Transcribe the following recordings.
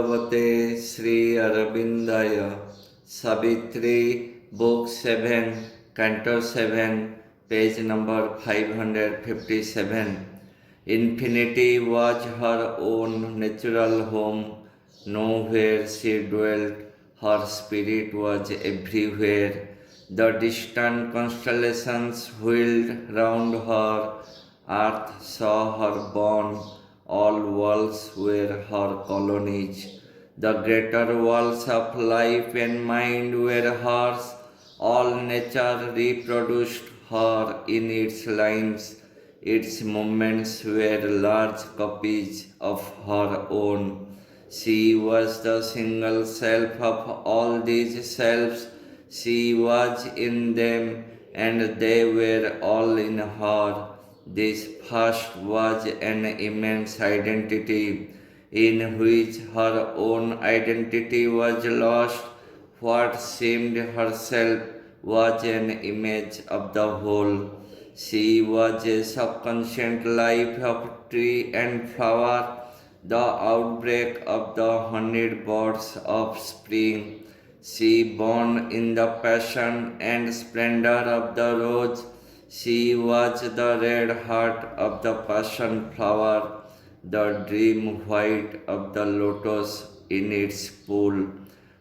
Bhagavate Sri Arabindaya. Savitri, Book 7, Canto 7, page number 557. Infinity was her own natural home. Nowhere she dwelt, her spirit was everywhere. The distant constellations wheeled round her, earth saw her born, all worlds were her colonies. The greater walls of life and mind were hers, all nature reproduced her in its lines. Its movements were large copies of her own. She was the single self of all these selves. She was in them, and they were all in her. This first was an immense identity, in which her own identity was lost. What seemed herself was an image of the whole. She was a subconscient life of tree and flower, the outbreak of the honeyed birds of spring. She born in the passion and splendor of the rose. She was the red heart of the passion flower, the dream white of the lotus in its pool.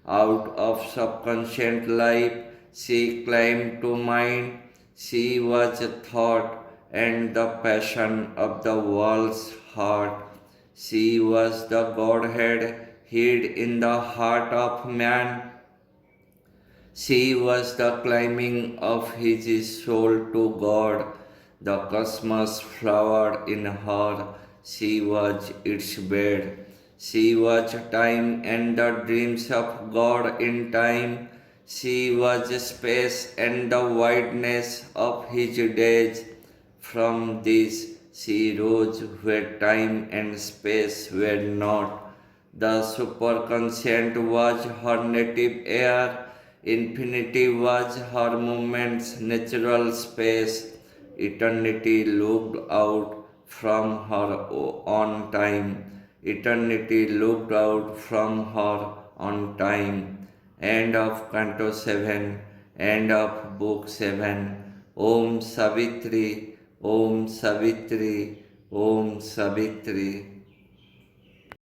Out of subconscient life she climbed to mind. She was a thought and the passion of the world's heart. She was the Godhead hid in the heart of man. She was the climbing of his soul to God. The cosmos flowered in her. She was its bed. She was time and the dreams of God in time. She was space and the wideness of his days. From this she rose where time and space were not. The superconscient was her native air. Infinity was her movement's natural space. Eternity looked out from her on time. Eternity looked out from her on time. End of Canto 7. End of Book 7. Om Savitri, Om Savitri, Om Savitri.